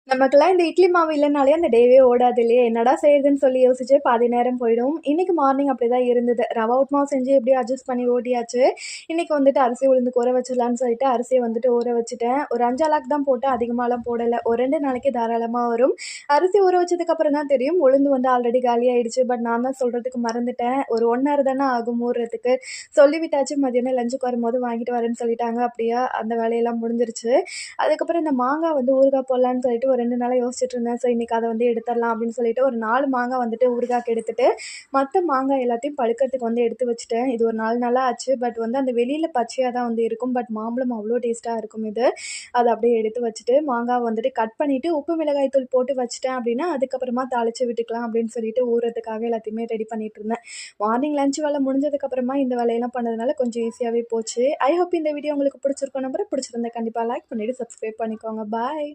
நமக்கெல்லாம் இந்த இட்லி மாவு இல்லனாலே அந்த டேவே ஓடாது இல்லையா? என்னடா செய்றதுன்னு சொல்லி யோசிச்சே பாதி நேரம் போயிடும். இன்னைக்கு மார்னிங் அப்படிதான் இருந்தது. ரவா உப்புமா செஞ்சு எப்படியோ அட்ஜஸ்ட் பண்ணி ஓட்டியாச்சு. இன்னைக்கு வந்துட்டு அரிசி உளுந்துக்கு ஊற வச்சிடலான்னு சொல்லிட்டு அரிசிய வந்துட்டு ஊற வச்சுட்டேன். ஒரு 5 அலாக் தான் போட்டேன். அதிகமாலாம் போடல. ஒரு 2 நாளைக்கு தாராளமா வரும். அரிசி ஊற வச்சதுக்கப்புறம் தான் தெரியும். உளுந்து வந்து ஆல்ரெடி காலியாயிடுச்சு. பட் நான் தான் சொல்றதுக்கு மறந்துட்டேன். ஒரு 1 ஹவர் தானே ஆகும் ஊறுறதுக்கு. சொல்லி விட்டாச்சு மதியானம் லஞ்சுக்கு வரும்போது வாங்கிட்டு வரேன்னு சொல்லிட்டாங்க. அப்படியே அந்த வேலையெல்லாம் முடிஞ்சிருச்சு. அதுக்கப்புறம் இந்த மாங்காய் வந்து ஊறுகாய் போடலான்னு சொல்லிட்டு ஒரு 2 நாளா யோசிச்சுட்டு இருந்தேன். ஸோ இன்னைக்கு அத வந்து எடுத்துரலாம் அப்படின்னு சொல்லிட்டு ஒரு 4 மாங்காய் வந்துட்டு ஊறுகாய்க்கு எடுத்துட்டு, மத்த மாங்காய் எல்லாத்தையும் பழுக்கறதுக்கு வந்து எடுத்து வச்சுட்டேன். இது ஒரு 4 நாளா ஆச்சு. பட் வந்து அந்த வெளியில பச்சையா தான் வந்து இருக்கும். பட் மாம்பழம் அவ்ளோ டேஸ்ட்டா இருக்கும் இது. அத அப்படியே எடுத்து வச்சுட்டு, மாங்காவ வந்துட்டு கட் பண்ணிட்டு, உப்பு மிளகாய் தூள் போட்டு வச்சுட்டேன் அப்படின்னா, அதுக்கப்புறமா தாளிச்சு விட்டுக்கலாம் அப்படின்னு சொல்லிட்டு ஊறுறதுக்காக எல்லாத்தையுமே ரெடி பண்ணிட்டு இருந்தேன். மார்னிங் லஞ்ச் வேலை முடிஞ்சதுக்கப்புறமா இந்த வேலையெல்லாம் பண்ணதுனால கொஞ்சம் ஈஸியாவே போச்சு. ஐ ஹோப் இந்த வீடியோ உங்களுக்கு பிடிச்சிருக்கும் நம்புறேன். பிடிச்சிருந்தா கண்டிப்பா லைக் பண்ணிட்டு சப்ஸ்கிரைப் பண்ணிக்கோங்க. பாய்.